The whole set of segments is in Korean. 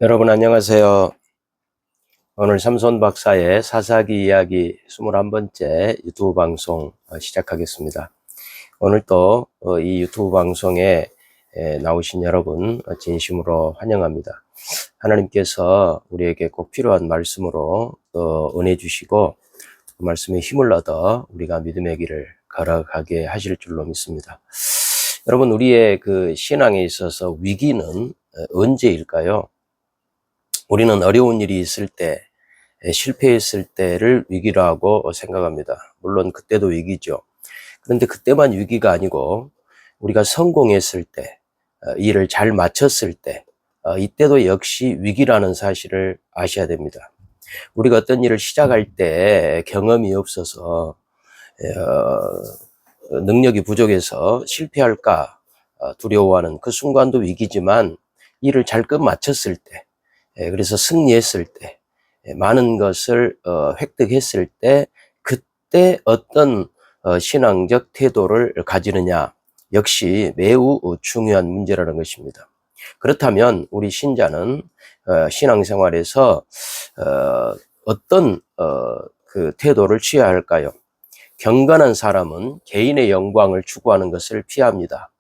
여러분 안녕하세요. 오늘 삼손 박사의 사사기 이야기 21번째 유튜브 방송 시작하겠습니다. 오늘 또 이 유튜브 방송에 나오신 여러분 진심으로 환영합니다. 하나님께서 우리에게 꼭 필요한 말씀으로 또 은혜 주시고 그 말씀에 힘을 얻어 우리가 믿음의 길을 걸어가게 하실 줄로 믿습니다. 여러분, 우리의 그 신앙에 있어서 위기는 언제일까요? 우리는 어려운 일이 있을 때, 실패했을 때를 위기라고 생각합니다. 물론 그때도 위기죠. 그런데 그때만 위기가 아니고 우리가 성공했을 때, 일을 잘 마쳤을 때, 이때도 역시 위기라는 사실을 아셔야 됩니다. 우리가 어떤 일을 시작할 때 경험이 없어서 능력이 부족해서 실패할까 두려워하는 그 순간도 위기지만, 일을 잘 끝 마쳤을 때, 그래서 승리했을 때, 많은 것을 획득했을 때, 그때 어떤 신앙적 태도를 가지느냐, 역시 매우 중요한 문제라는 것입니다. 그렇다면 우리 신자는 신앙생활에서 어떤 그 태도를 취해야 할까요? 경건한 사람은 개인의 영광을 추구하는 것을 피합니다.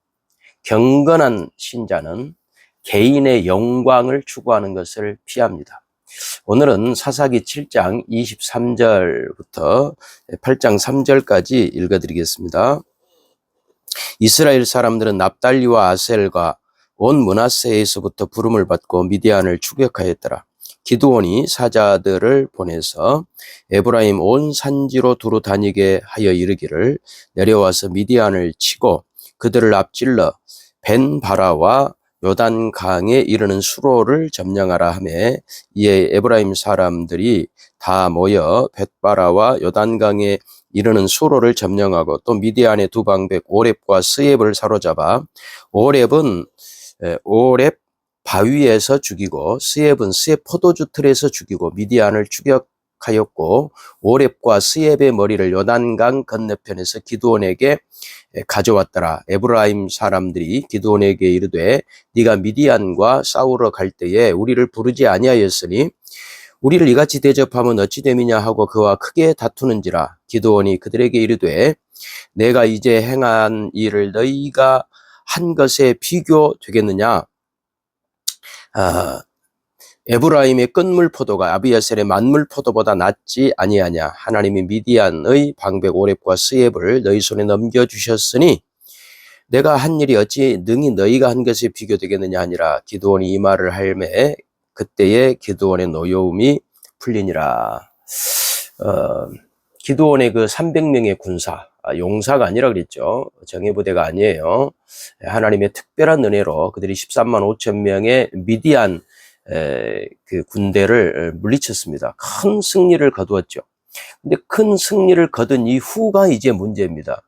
경건한 신자는 개인의 영광을 추구하는 것을 피합니다. 오늘은 사사기 7장 23절부터 8장 3절까지 읽어드리겠습니다. 이스라엘 사람들은 납달리와 아셀과 온 므낫세에서부터 부름을 받고 미디안을 추격하였더라. 기드온이 사자들을 보내서 에브라임 온 산지로 두루 다니게 하여 이르기를, 내려와서 미디안을 치고 그들을 앞질러 벤바라와 요단강에 이르는 수로를 점령하라 하매, 이에 에브라임 사람들이 다 모여 벳바라와 요단강에 이르는 수로를 점령하고 또 미디안의 두 방백 오렙과 스엡을 사로잡아 오렙은 오렙 바위에서 죽이고 스엡은 스엡 포도주 틀에서 죽이고 미디안을 추격하였고, 오렙과 스엡의 머리를 요단강 건너편에서 기드온에게 가져왔더라. 에브라임 사람들이 기드온에게 이르되, 네가 미디안과 싸우러 갈 때에 우리를 부르지 아니하였으니 우리를 이같이 대접하면 어찌 됨이냐 하고 그와 크게 다투는지라. 기드온이 그들에게 이르되, 내가 이제 행한 일을 너희가 한 것에 비교되겠느냐? 에브라임의 끝물 포도가 아비에셀의 만물 포도보다 낫지 아니하냐? 하나님이 미디안의 방백 오렙과 스엡을 너희 손에 넘겨주셨으니 내가 한 일이 어찌 능히 너희가 한 것에 비교되겠느냐 하니라. 기드온이 이 말을 할매 그때에 기드온의 노여움이 풀리니라. 기드온의 그 300명의 군사, 용사가 아니라 그랬죠. 정예부대가 아니에요. 하나님의 특별한 은혜로 그들이 13만 5천 명의 미디안 그 군대를 물리쳤습니다. 큰 승리를 거두었죠. 근데 큰 승리를 거둔 이후가 이제 문제입니다.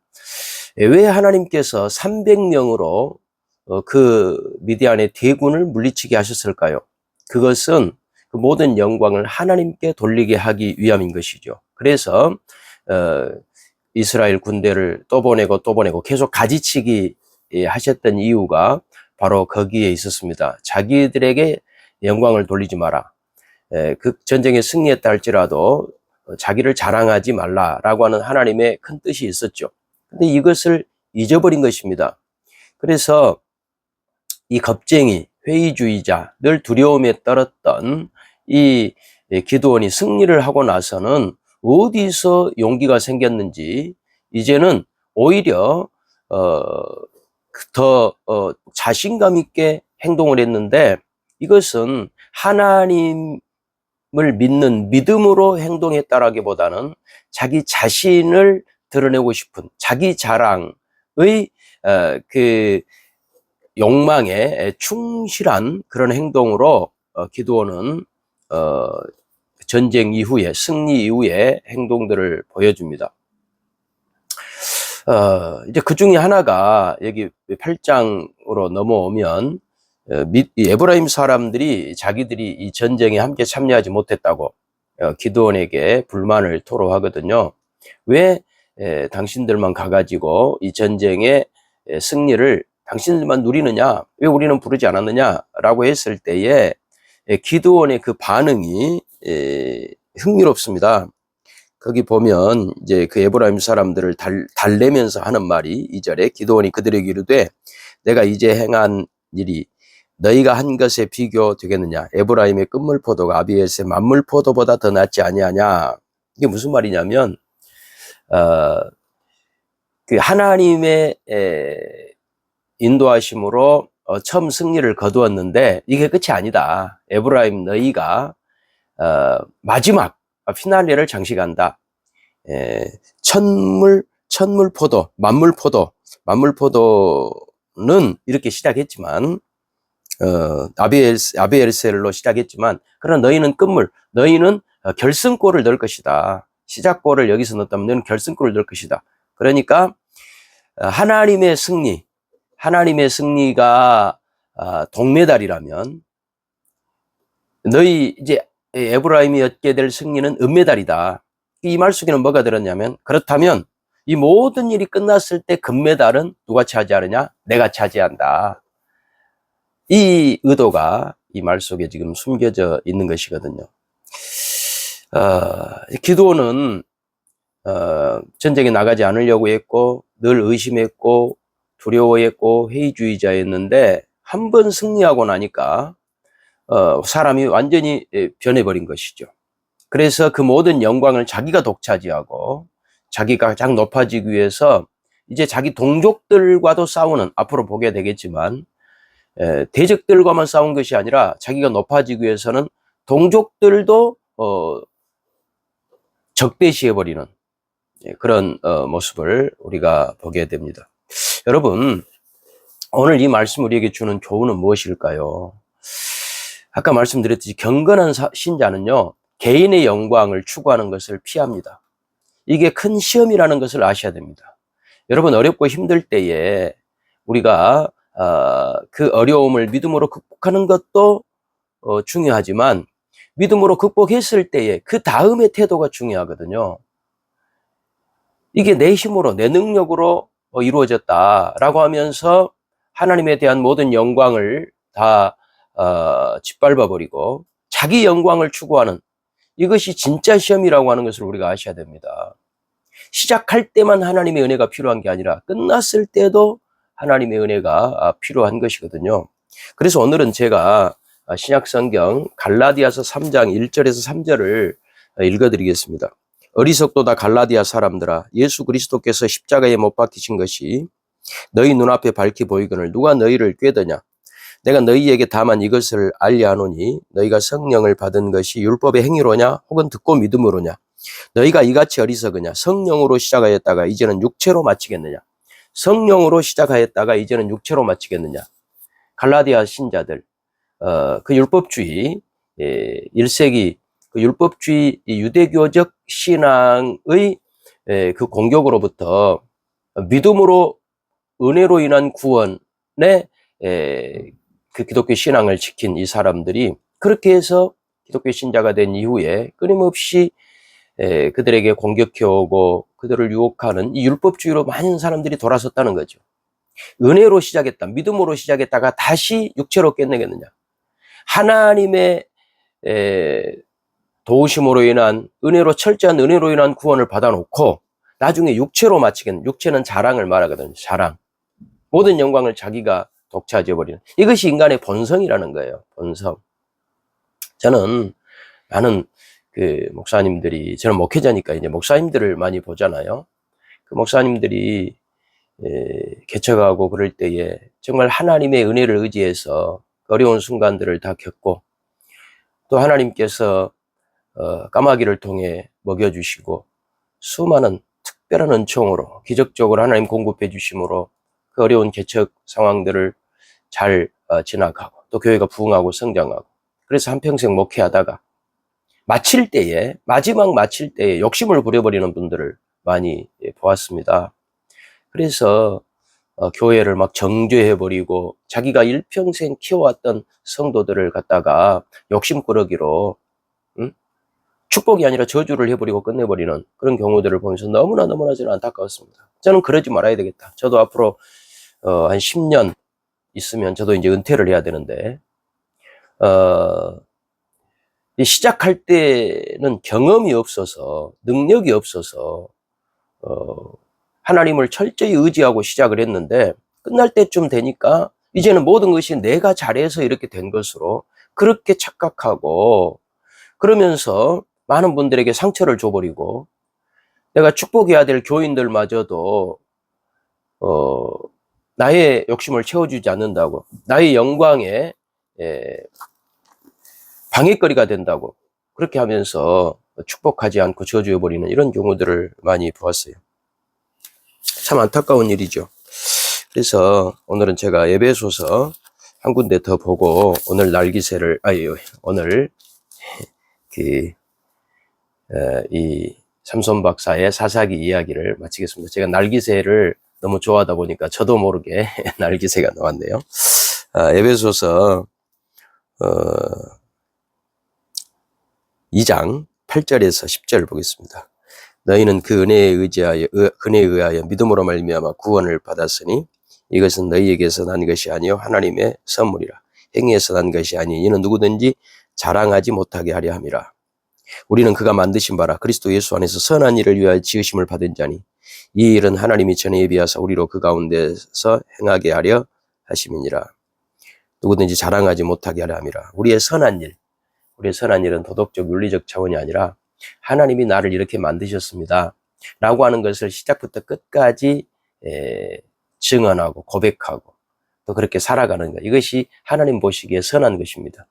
왜 하나님께서 300명으로 그 미디안의 대군을 물리치게 하셨을까요? 그것은 그 모든 영광을 하나님께 돌리게 하기 위함인 것이죠. 그래서 이스라엘 군대를 또 보내고 계속 가지치기 하셨던 이유가 바로 거기에 있었습니다. 자기들에게 영광을 돌리지 마라. 그 전쟁에 승리했다 할지라도 자기를 자랑하지 말라라고 하는 하나님의 큰 뜻이 있었죠. 근데 이것을 잊어버린 것입니다. 그래서 이 겁쟁이, 회의주의자, 늘 두려움에 떨었던 이 기드온이 승리를 하고 나서는 어디서 용기가 생겼는지 이제는 오히려 더 자신감 있게 행동을 했는데, 이것은 하나님을 믿는 믿음으로 행동했다라기보다는 자기 자신을 드러내고 싶은 자기 자랑의 그 욕망에 충실한 그런 행동으로 기드온은 전쟁 이후에, 승리 이후에 행동들을 보여줍니다. 이제 그 중에 하나가 여기 8장으로 넘어오면 에브라임 사람들이 자기들이 이 전쟁에 함께 참여하지 못했다고 기드온에게 불만을 토로하거든요. 왜 당신들만 가가지고 이 전쟁의 승리를 당신들만 누리느냐? 왜 우리는 부르지 않았느냐? 라고 했을 때에 기드온의 그 반응이 흥미롭습니다. 거기 보면 이제 그 에브라임 사람들을 달래면서 하는 말이 2절에 기드온이 그들에게 이르되 내가 이제 행한 일이 너희가 한 것에 비교되겠느냐. 에브라임의 끝물포도가 아비에스의 만물포도보다 더 낫지 아니하냐. 이게 무슨 말이냐면 그 하나님의 인도하심으로 처음 승리를 거두었는데 이게 끝이 아니다. 에브라임 너희가 마지막 피날레를 장식한다. 천물포도, 만물포도는 이렇게 시작했지만 아비엘셀로 시작했지만 그러나 너희는 끝물, 너희는 결승골을 넣을 것이다. 시작골을 여기서 넣었다면 너희는 결승골을 넣을 것이다. 그러니까 하나님의 승리가 동메달이라면 너희 이제 에브라임이 얻게 될 승리는 은메달이다. 이 말 속에는 뭐가 들었냐면 그렇다면 이 모든 일이 끝났을 때 금메달은 누가 차지하느냐? 내가 차지한다. 이 의도가 이 말 속에 지금 숨겨져 있는 것이거든요. 기드온은 전쟁에 나가지 않으려고 했고 늘 의심했고 두려워했고 회의주의자였는데 한 번 승리하고 나니까 사람이 완전히 변해버린 것이죠. 그래서 그 모든 영광을 자기가 독차지하고 자기가 가장 높아지기 위해서 이제 자기 동족들과도 싸우는, 앞으로 보게 되겠지만 대적들과만 싸운 것이 아니라 자기가 높아지기 위해서는 동족들도 적대시해버리는 그런 모습을 우리가 보게 됩니다. 여러분, 오늘 이 말씀 우리에게 주는 교훈은 무엇일까요? 아까 말씀드렸듯이 경건한 신자는요, 개인의 영광을 추구하는 것을 피합니다. 이게 큰 시험이라는 것을 아셔야 됩니다. 여러분, 어렵고 힘들 때에 우리가 그 어려움을 믿음으로 극복하는 것도 중요하지만 믿음으로 극복했을 때에 그 다음의 태도가 중요하거든요. 이게 내 힘으로, 내 능력으로 이루어졌다라고 하면서 하나님에 대한 모든 영광을 다 짓밟아버리고 자기 영광을 추구하는, 이것이 진짜 시험이라고 하는 것을 우리가 아셔야 됩니다. 시작할 때만 하나님의 은혜가 필요한 게 아니라 끝났을 때도 하나님의 은혜가 필요한 것이거든요. 그래서 오늘은 제가 신약성경 갈라디아서 3장 1절에서 3절을 읽어드리겠습니다. 어리석도다 갈라디아 사람들아, 예수 그리스도께서 십자가에 못 박히신 것이 너희 눈앞에 밝히 보이거늘 누가 너희를 꾀더냐. 내가 너희에게 다만 이것을 알려하노니 너희가 성령을 받은 것이 율법의 행위로냐 혹은 듣고 믿음으로냐. 너희가 이같이 어리석으냐. 성령으로 시작하였다가 이제는 육체로 마치겠느냐. 성령으로 시작하였다가 이제는 육체로 마치겠느냐. 갈라디아 신자들, 그 율법주의 1세기 그 율법주의 유대교적 신앙의 그 공격으로부터 믿음으로 은혜로 인한 구원의 그 기독교 신앙을 지킨 이 사람들이 그렇게 해서 기독교 신자가 된 이후에 끊임없이 그들에게 공격해오고 그들을 유혹하는 이 율법주의로 많은 사람들이 돌아섰다는 거죠. 은혜로 시작했다, 믿음으로 시작했다가 다시 육체로 끝내겠느냐. 하나님의 도우심으로 인한 은혜로, 철저한 은혜로 인한 구원을 받아놓고 나중에 육체로 마치겠는, 육체는 자랑을 말하거든요. 자랑. 모든 영광을 자기가 독차지해버리는, 이것이 인간의 본성이라는 거예요. 본성. 나는 그 목사님들이, 저는 목회자니까 이제 목사님들을 많이 보잖아요. 그 목사님들이 개척하고 그럴 때에 정말 하나님의 은혜를 의지해서 어려운 순간들을 다 겪고 또 하나님께서 까마귀를 통해 먹여주시고 수많은 특별한 은총으로 기적적으로 하나님 공급해 주심으로 그 어려운 개척 상황들을 잘 지나가고 또 교회가 부흥하고 성장하고, 그래서 한평생 목회하다가 마지막 마칠 때에 욕심을 부려버리는 분들을 많이 보았습니다. 그래서 교회를 막 정죄해버리고 자기가 일평생 키워왔던 성도들을 갖다가 욕심꾸러기로 축복이 아니라 저주를 해버리고 끝내버리는 그런 경우들을 보면서 너무나 저는 안타까웠습니다. 저는 그러지 말아야 되겠다. 저도 앞으로 한 10년 있으면 저도 이제 은퇴를 해야 되는데 이 시작할 때는 경험이 없어서, 능력이 없어서 하나님을 철저히 의지하고 시작을 했는데, 끝날 때쯤 되니까 이제는 모든 것이 내가 잘해서 이렇게 된 것으로 그렇게 착각하고, 그러면서 많은 분들에게 상처를 줘버리고, 내가 축복해야 될 교인들마저도 나의 욕심을 채워주지 않는다고, 나의 영광에 방해거리가 된다고 그렇게 하면서 축복하지 않고 저주해버리는 이런 경우들을 많이 보았어요. 참 안타까운 일이죠. 그래서 오늘은 제가 에베소서 한 군데 더 보고 오늘 날기새를 오늘 이 삼손 박사의 사사기 이야기를 마치겠습니다. 제가 날기새를 너무 좋아하다 보니까 저도 모르게 날기새가 나왔네요. 에베소서 2장 8절에서 10절 보겠습니다. 너희는 그 은혜에 의하여 믿음으로 말미암아 구원을 받았으니 이것은 너희에게서 난 것이 아니요 하나님의 선물이라. 행위에서 난 것이 아니 이는 누구든지 자랑하지 못하게 하려 함이라. 우리는 그가 만드신 바라 그리스도 예수 안에서 선한 일을 위하여 지으심을 받은 자니 이 일은 하나님이 전에 예비하사 우리로 그 가운데서 행하게 하려 하심이니라. 누구든지 자랑하지 못하게 하려 함이라. 우리의 선한 일은 도덕적 윤리적 차원이 아니라 하나님이 나를 이렇게 만드셨습니다 라고 하는 것을 시작부터 끝까지 증언하고 고백하고 또 그렇게 살아가는 것, 이것이 하나님 보시기에 선한 것입니다.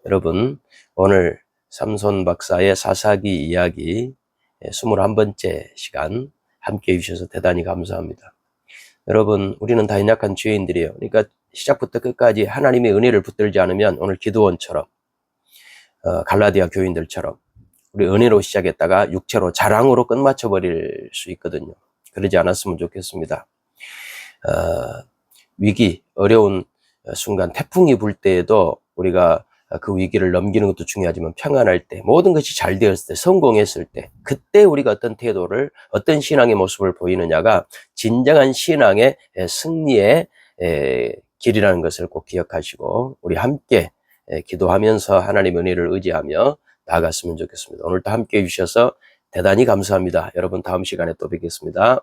여러분, 오늘 삼손 박사의 사사기 이야기 21번째 시간 함께 해주셔서 대단히 감사합니다. 여러분, 우리는 다 연약한 죄인들이에요. 그러니까 시작부터 끝까지 하나님의 은혜를 붙들지 않으면 오늘 기드온처럼 갈라디아 교인들처럼 우리 은혜로 시작했다가 육체로 자랑으로 끝마쳐버릴 수 있거든요. 그러지 않았으면 좋겠습니다. 위기, 어려운 순간, 태풍이 불 때에도 우리가 그 위기를 넘기는 것도 중요하지만 평안할 때, 모든 것이 잘 되었을 때, 성공했을 때, 그때 우리가 어떤 태도를, 어떤 신앙의 모습을 보이느냐가 진정한 신앙의 승리의 길이라는 것을 꼭 기억하시고 우리 함께 기도하면서 하나님의 은혜를 의지하며 나아갔으면 좋겠습니다. 오늘도 함께 해주셔서 대단히 감사합니다. 여러분, 다음 시간에 또 뵙겠습니다.